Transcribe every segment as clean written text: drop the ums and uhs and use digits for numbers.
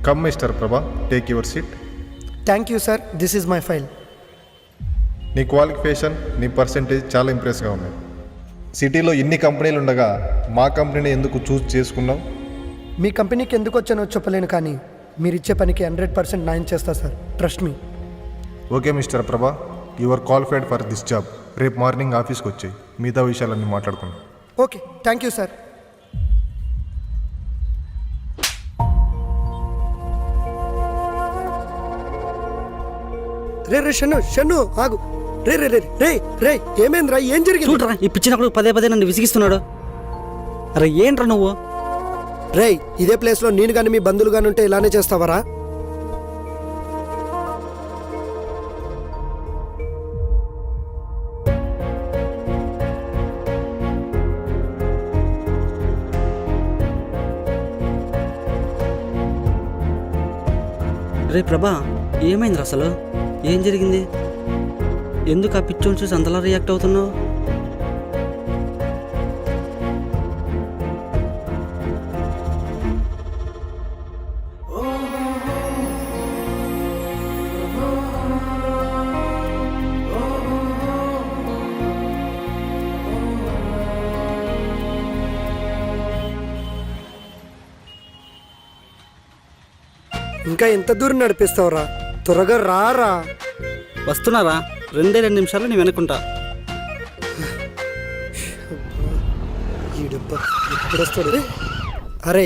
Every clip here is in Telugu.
కమ్ మిస్టర్ ప్రభా, take your seat. Thank you sir, this is my file. నీ క్వాలిఫికేషన్, నీ పర్సంటేజ్ చాలా ఇంప్రెస్గా ఉన్నాయి. సిటీలో ఇన్ని కంపెనీలు ఉండగా మా కంపెనీని ఎందుకు చూస్ చేసుకున్నావు? మీ కంపెనీకి ఎందుకు వచ్చానో చెప్పలేను, కానీ మీరు ఇచ్చే పనికి 100% న్యాయం చేస్తా sir, trust me. Okay mister Prabha, you are qualified for this job. రేపు మార్నింగ్ ఆఫీస్కి వచ్చాయి, మిగతా విషయాలన్నీ మాట్లాడుకున్నాం. Okay, thank you sir. రే రే షన్ను షన్ను ఆగు. రే రే రే రే రే ఏమైందిరా, ఏం జరిగింది? చూడరా, ఈ పిచ్చినప్పుడు పదే పదే నన్ను విసిగిస్తున్నాడు. అరే ఏంట్రా నువ్వు? రే, ఇదే ప్లేస్లో నేను కానీ మీ బంధువులు కానీ ఉంటే ఇలానే చేస్తావరా? రే ప్రభా, ఏమైందిరా అసలు? ఏం జరిగింది? ఎందుకు ఆ పిచ్చోని చూసి అంతలా రియాక్ట్ అవుతున్నావు? ఇంకా ఎంత దూరం నడిపిస్తావురా? త్వరగా రారా. వస్తున్నారా? 2 నిమిషాలు నేను వెనుకుంటా. ఎప్పుడొస్తాడు? అరే,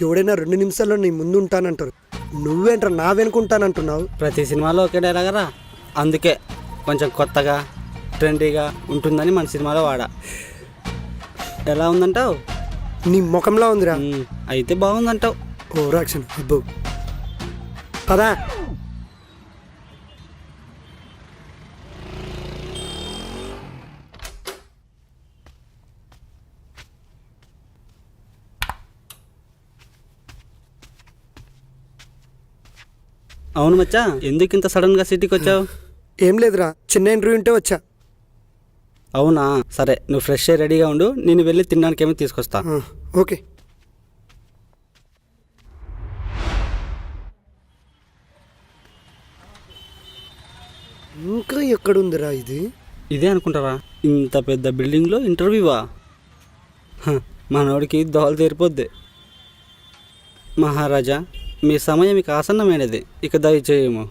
ఎవడైనా 2 నిమిషాల్లో నీ ముందు ఉంటానంటారు, నువ్వేంట్రా నా వెనుకుంటానంటున్నావు? ప్రతి సినిమాలో ఒకే డైలాగరా, అందుకే కొంచెం కొత్తగా ట్రెండీగా ఉంటుందని మన సినిమాలో వాడా. ఎలా ఉందంటావు? నీ ముఖంలో ఉందిరా. అయితే బాగుందంటావు. ఓ రాక్షన్ అబ్బో, పదా. అవును మచ్చా, ఎందుకు ఇంత సడన్గా సిటీకి వచ్చావు? ఏం లేదురా, చిన్న ఇంటర్వ్యూ ఉంటే వచ్చా. అవునా, సరే, నువ్వు ఫ్రెష్ అయ్యి రెడీగా ఉండు, నేను వెళ్ళి తినడానికి ఏమో తీసుకొస్తా. ఓకే. ఇంకా ఎక్కడుందిరా ఇది? ఇదే అనుకుంటారా? ఇంత పెద్ద బిల్డింగ్లో ఇంటర్వ్యూవా? మనోడికి దోహలు తీరిపోద్ది. మహారాజా, మీ సమయం ఇక ఆసన్నమైనది, ఇక దయచేయము.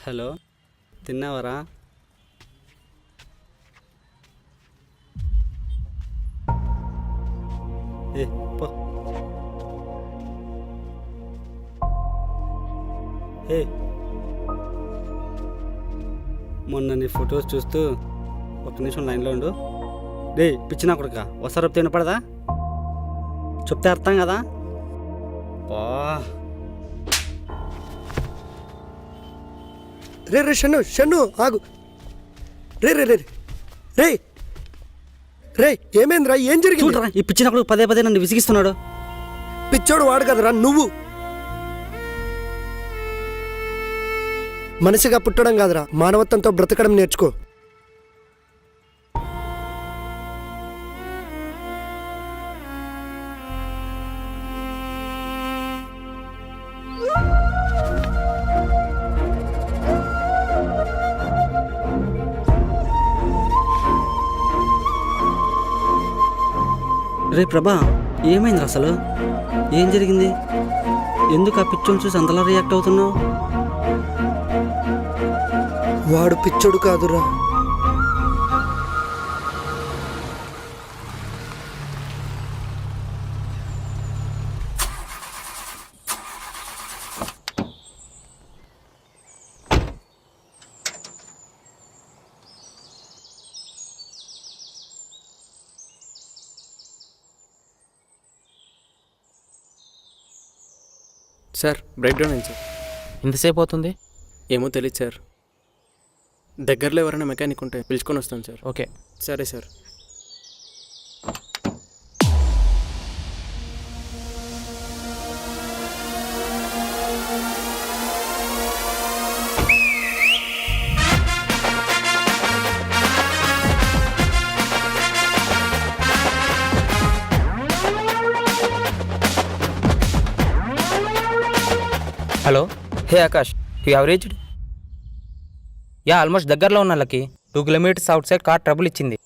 హలో, తిన్నావరా? ఏ పో. ఏ, మొన్న నీ ఫొటోస్ చూస్తూ ఒక నిమిషం లైన్లో ఉండు. డే పిచ్చినా కొడుక, వస్తారు తినపడదా? చెప్తే అర్థం కదా? బా, రే రే షన్ను షన్ను ఆగు. రే రే రే రే రే ఏమైందిరా, ఏం జరిగింది? చూడరా, ఈ పిచ్చిన కొడుకు పదే పదే నన్ను విసిగిస్తున్నాడు. పిచ్చోడు వాడు కదరా నువ్వు. మనిషిగా పుట్టడం కాదురా, మానవత్వంతో బ్రతకడం నేర్చుకో. రే ప్రభా, ఏమైంది అసలు? ఏం జరిగింది? ఎందుకు ఆ పిచ్చోని చూసి అంతలా రియాక్ట్ అవుతున్నావు? వాడు పిచ్చోడు కాదురా. సార్, బ్రేక్ డౌన్ అయింది సార్. ఎంతసేపు అవుతుంది? ఏమో తెలియదు సార్. దగ్గరలో ఎవరైనా మెకానిక్ ఉంటే పిలుచుకొని వస్తాను సార్. ఓకే, సరే sir. Hello. Hey Akash, you have reached? Yeah, almost దగ్గరలో ఉన్న లకి. 2 kilometres out side car trouble ఇచ్చింది.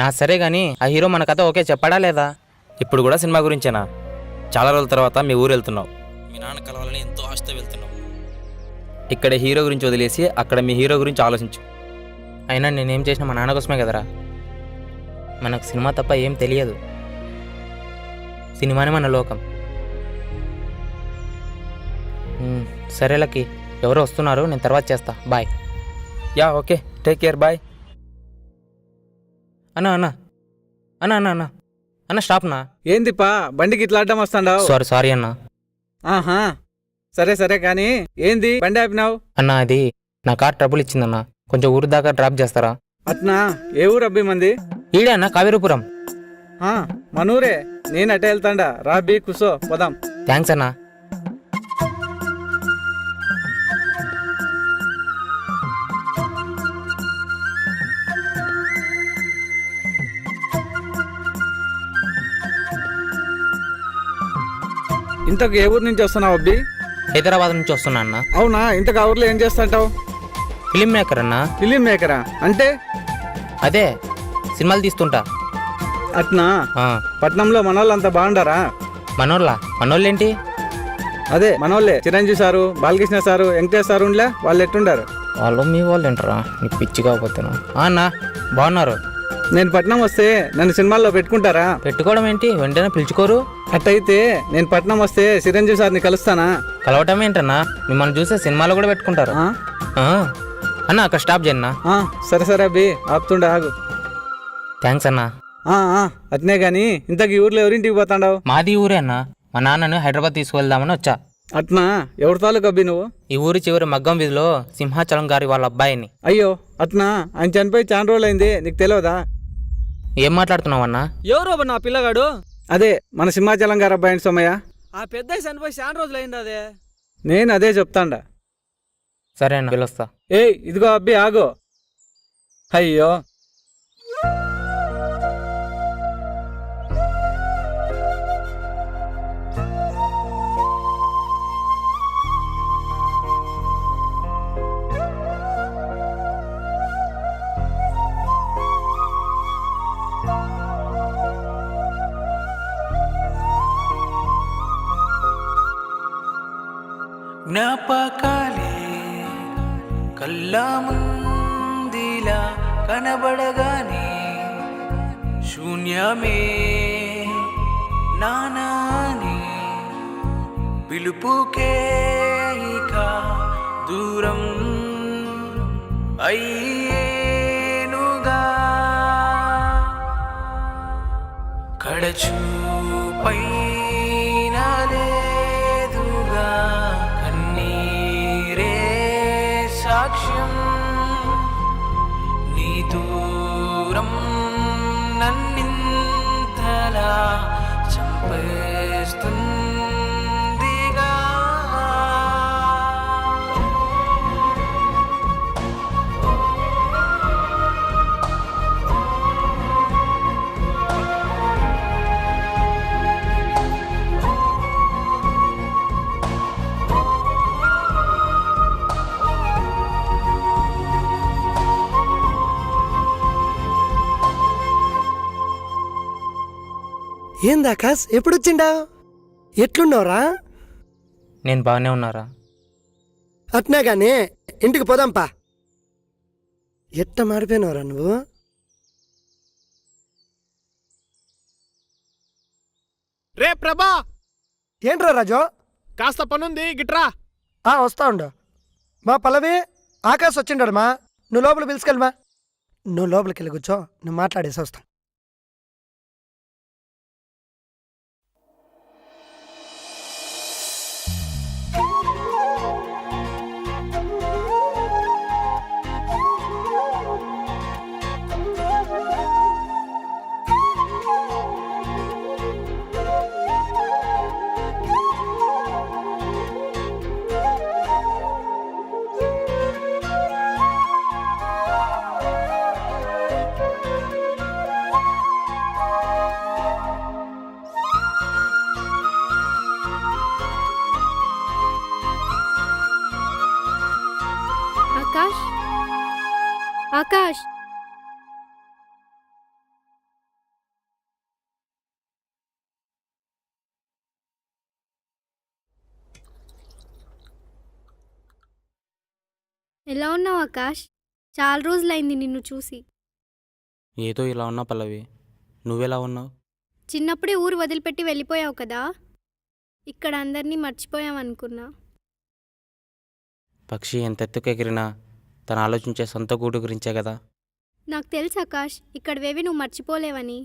నా సరే కానీ ఆ హీరో మన కథ ఓకే చెప్పాడా లేదా? ఇప్పుడు కూడా సినిమా గురించేనా? చాలా రోజుల తర్వాత మీ ఊరు వెళ్తున్నావు. మీ నాన్న కలవాలని ఎంతో ఆశతో వెళ్తున్నావు. ఇక్కడ హీరో గురించి వదిలేసి అక్కడ మీ హీరో గురించి ఆలోచించు. అయినా నేనేం చేసినా మా నాన్న కోసమే కదరా. మనకు సినిమా తప్ప ఏం తెలియదు. సినిమానే మన లోకం. సరే లక్కీ, ఎవరో వస్తున్నారు, నేను తర్వాత చేస్తా. Bye. Yeah okay, take care, bye. అన్నా అన్నా అన్నా అన్నా అన్నా అన్న స్టాప్నా. ఏందిపా బండికి ఇట్లా అడ్డం వస్తాండావు? సారీ అన్న. ఆహా, సరే సరే కానీ ఏంది బండి ఆపినావు? అన్న అది నా కార్ ట్రబుల్ ఇచ్చిందన్న, కొంచెం ఊరు దాకా డ్రాప్ చేస్తారా? అట్నా? ఏ ఊరు అబ్బి మంది? ఈడే అన్న, కావేరీపురం. మనూరే, నేను అటే వెళ్తాండా. రాబీ కుసో పోదాం. థ్యాంక్స్ అన్నా. ఇంతకు ఏ ఊరు నుంచి వస్తున్నావు అబ్బి? హైదరాబాద్ నుంచి వస్తున్నా అన్న. అవునా? ఇంతకు ఆ ఊర్లో ఏం చేస్తాంటావు? ఫిలిం మేకర్ అన్న. ఫిలిం మేకరా అంటే? అదే సినిమాలు తీస్తుంటా. అట్నా? ఆ, పట్నంలో మనోళ్ళంతా బాగుండారా? మనోళ్ళేంటి? అదే మనోళ్ళే, Chiranjeevi sir, Balakrishna sir, Venkatesh sir ఉండ్లే, వాళ్ళు ఎట్టుండారు? వాళ్ళు మీ వాళ్ళు ఏంటరా, నీకు పిచ్చి కాకపోతేను. అన్న బాగున్నారు. నేను పట్నం వస్తే నన్ను సినిమాల్లో పెట్టుకుంటారా? పెట్టుకోవడం ఏంటి, వెంటనే పిలుచుకోరు? అట్టయితే నేను పట్నం వస్తే చిరంజీవి సార్ని కలుస్తానా? కలవటం ఏంటన్నా, మిమ్మల్ని చూసే సినిమాలో కూడా పెట్టుకుంటారు. ఆ? ఆ, అన్న అక్కడ స్టాప్ చేయన్నా. సరే సరే అబ్బి, ఆపుతుండే ఆగు. థ్యాంక్స్ అన్నా. అట్నే గాని ఇంతకు ఈ ఊర్లో ఎవరింటికి పోతాండావు? మాది ఊరే అన్న, మా నాన్నను హైదరాబాద్ తీసుకువెళ్దామని వచ్చా. అట్నా? ఎవరి తాలూకు అబ్బి నువ్వు? ఈ ఊరి చివరి మగ్గం వీధిలో సింహాచలం గారి వాళ్ళ అబ్బాయిని. అయ్యో అట్నా? ఆయన చనిపోయి చాలా రోజులైంది, నీకు తెలియదా? ఏం మాట్లాడుతున్నావన్నా? ఎవరో నా పిల్లగాడు? అదే మన సింహాచలం గారు అబ్బాయి సోమయ్య. ఆ పెద్ద చనిపోయి చాలా రోజులు అయింది. అదే నేను అదే చెప్తాండా. సరే అన్న, పిలుస్తా. ఏయ్ ఇదిగో అబ్బి ఆగో. అయ్యో జ్ఞాపకాలే కళ్ళ ముందిలా కనబడగానే శూన్యమే నానాని పిలుపుకే ఇక దూరం అయ్యేనుగా కడచూపై సాక్ష్యం నీ దూరం నన్నింతలా చంపేస్తుందిగా. ఏంది ఆకాష్, ఎప్పుడొచ్చిండా? ఎట్లున్నావురా? నేను బాగానే ఉన్నారా? అట్నే గానీ ఇంటికి పోదాంపా. ఎట్ట మారిపోయినవరా నువ్వు? రే ప్రభా, ఏంట్రా రాజు? కాస్త పనుంది, గిట్రా. వస్తా ఉండు. మా పల్లవి, ఆకాశ్ వచ్చిండమ్మా, నువ్వు లోపల పిలుచుకెళ్ళమా. నువ్వు లోపలికి వెళ్ళి కూర్చో, నువ్వు మాట్లాడేసి వస్తా. ఆకాష్ ఎలా ఉన్నావు ఆకాష్? చాలా రోజులైంది నిన్ను చూసి. ఏదో ఇలా ఉన్నా పల్లవి, నువ్వెలా ఉన్నావు? చిన్నప్పుడే ఊరు వదిలిపెట్టి వెళ్ళిపోయావు కదా, ఇక్కడ అందరినీ మర్చిపోయావనుకున్నా. పక్షి ఎంత ఎత్తుకు ఎగిరినా తను ఆలోచించే సొంత గూడు గురించే కదా. నాకు తెలుసు ఆకాష్, ఇక్కడవేవి నువ్వు మర్చిపోలేవని.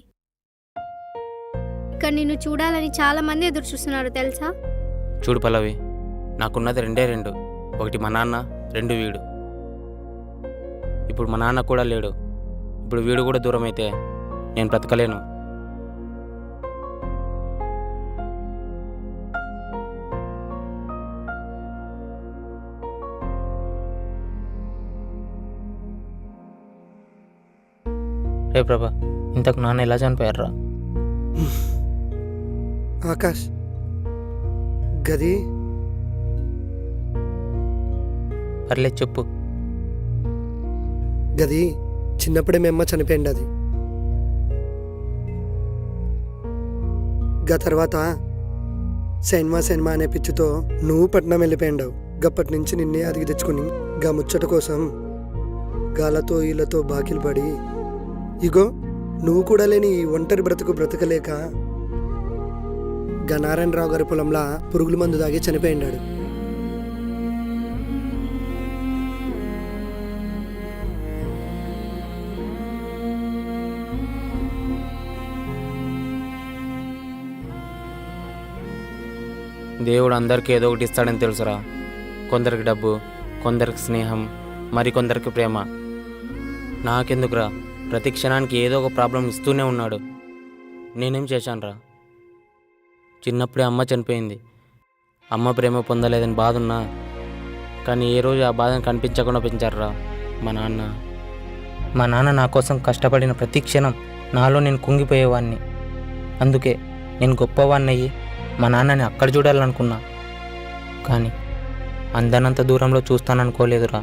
ఇక్కడ నిన్ను చూడాలని చాలా మంది ఎదురు చూస్తున్నారు తెలుసా. చూడు పల్లవి, నాకున్నది రెండు. ఒకటి మా నాన్న, 2 వీడు. ఇప్పుడు మా నాన్న కూడా లేడు. ఇప్పుడు వీడు కూడా దూరం అయితే నేను బ్రతకలేను. రే ప్రభా, ఇంతకు నాన్న ఎలా చనిపోయారా? ఆకాష్ గది పర్లేదు చెప్పు. గది చిన్నప్పుడే మేమ్మ చనిపోయింది. అది గా తర్వాత సినిమా అనే పిచ్చితో నువ్వు పట్నం వెళ్ళిపోయిండావు. గప్పటి నుంచి నిన్నే అదిగి తెచ్చుకుని గా ముచ్చట కోసం గాలతో ఈలతో బాకిలు పడి ఇగో నువ్వు కూడా లేని ఈ ఒంటరి బ్రతుకు బ్రతకలేక గా నారాయణరావు గారి పొలంలా పురుగుల మందు తాగి చనిపోయిండాడు. దేవుడు అందరికీ ఏదో ఒకటి ఇస్తాడని తెలుసురా. కొందరికి డబ్బు, కొందరికి స్నేహం, మరికొందరికి ప్రేమ. నాకెందుకురా, ప్రతి క్షణానికి ఏదో ఒక ప్రాబ్లం ఇస్తూనే ఉన్నాడు. నేనేం చేశానురా? చిన్నప్పుడే అమ్మ చనిపోయింది. అమ్మ ప్రేమ పొందలేదని బాధ ఉన్నా, కానీ ఏ రోజు ఆ బాధను కనిపించకుండా పెంచారురా మా నాన్న. మా నాన్న నా కోసం కష్టపడిన ప్రతి క్షణం నాలో నేను కుంగిపోయేవాడిని. అందుకే నేను గొప్పవాడిని అయ్యి మా నాన్నని అక్కడ చూడాలనుకున్నా, కానీ అందనంత దూరంలో చూస్తాననుకోలేదురా.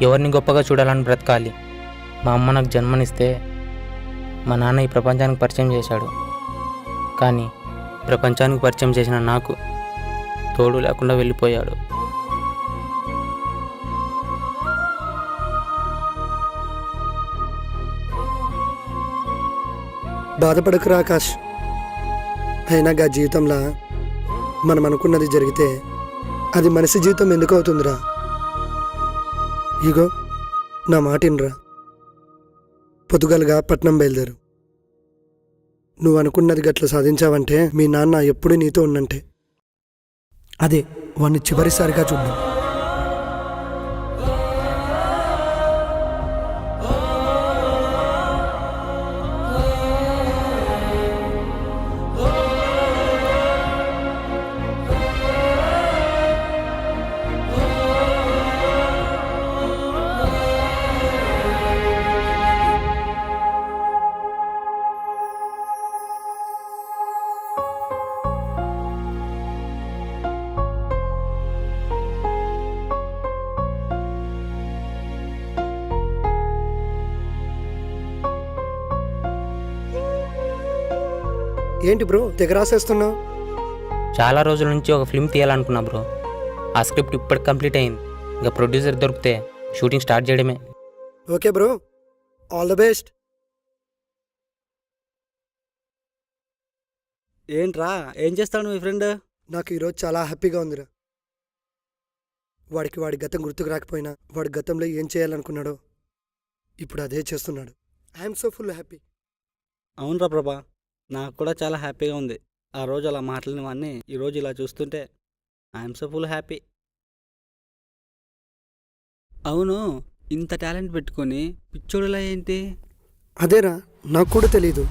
ఎవరిని గొప్పగా చూడాలని బ్రతకాలి. మా అమ్మ నాకు జన్మనిస్తే మా నాన్న ఈ ప్రపంచానికి పరిచయం చేశాడు, కానీ ప్రపంచానికి పరిచయం చేసిన నాకు తోడు లేకుండా వెళ్ళిపోయాడు. బాధపడకురా ఆకాష్. అయినా గా జీవితంలో మనం అనుకున్నది జరిగితే అది మనిషి జీవితం ఎందుకు అవుతుందిరా? ఇగో నా మాటినరా, పొద్దుగలుగా పట్నం బయలుదేరు. నువ్వు అనుకున్నది గట్ల సాధించావంటే మీ నాన్న ఎప్పుడు నీతో ఉన్నంటే. అదే వాడిని చివరిసారిగా చూద్దాం. ఏంటి బ్రో తెగ రాసేస్తున్నావు? చాలా రోజుల నుంచి ఒక ఫిల్మ్ తీయాలనుకున్నా బ్రో. ఆ స్క్రిప్ట్ ఇప్పటికి కంప్లీట్ అయింది. ఇంకా ప్రొడ్యూసర్ దొరికితే షూటింగ్ స్టార్ట్ చేయడమే. Okay bro, all the best. ఏంట్రా, ఏం చేస్తాడు మీ ఫ్రెండ్? నాకు ఈరోజు చాలా హ్యాపీగా ఉందిరా. వాడికి వాడి గతం గుర్తుకు రాకపోయినా వాడి గతంలో ఏం చేయాలనుకున్నాడో ఇప్పుడు అదే చేస్తున్నాడు. I'm so full happy. అవునరా ప్రభా, నాకు కూడా చాలా హ్యాపీగా ఉంది. ఆ రోజు అలా మాట్లాడినవన్నీ ఈరోజు ఇలా చూస్తుంటే ఐఎమ్ సో ఫుల్ హ్యాపీ. అవును, ఇంత టాలెంట్ పెట్టుకొని పిచ్చోడులా ఏంటి? అదేరా నాకు కూడా తెలీదు.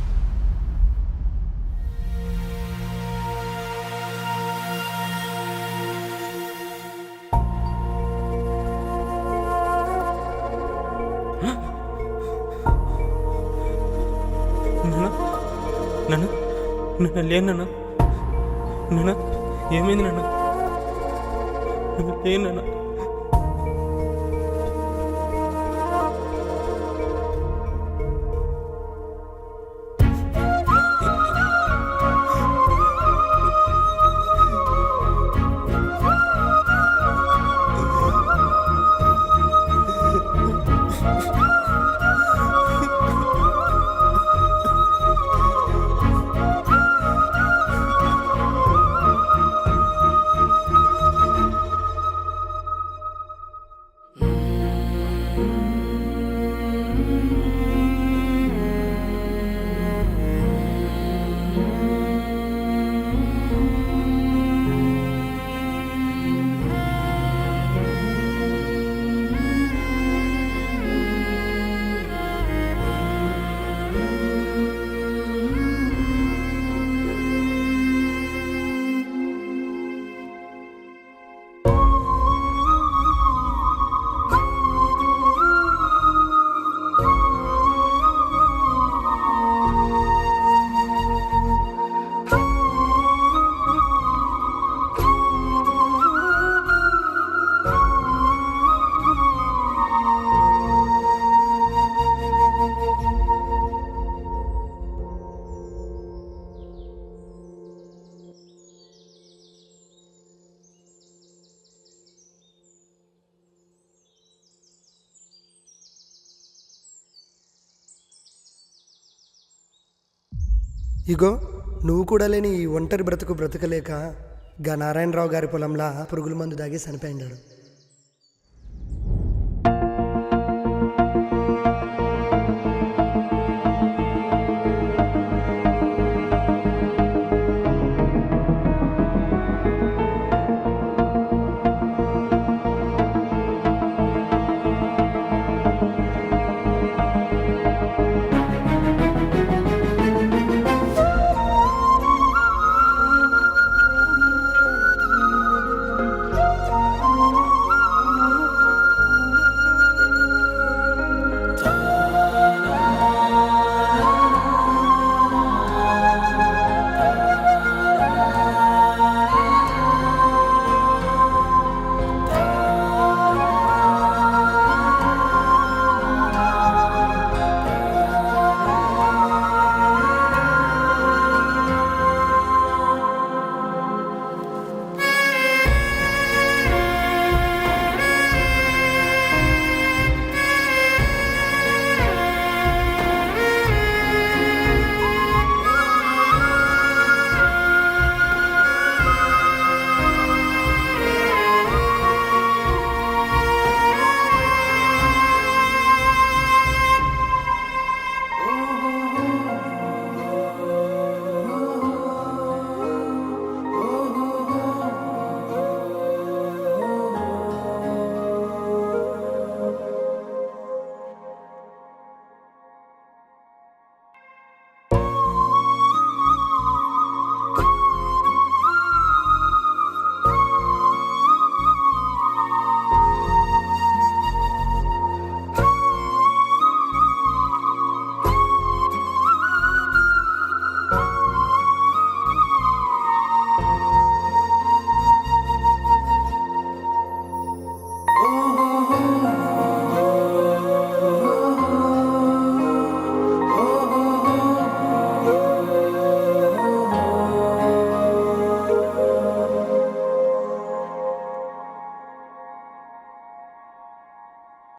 నాన్న లేనా? నాన్న ఏమైంది? నాన్న లేనా? ఇగో నువ్వు కూడా లేని ఈ ఒంటరి బ్రతుకు బ్రతకలేక గా నారాయణరావు గారి పొలంలా పురుగుల మందు దాగి చనిపోయినాడు.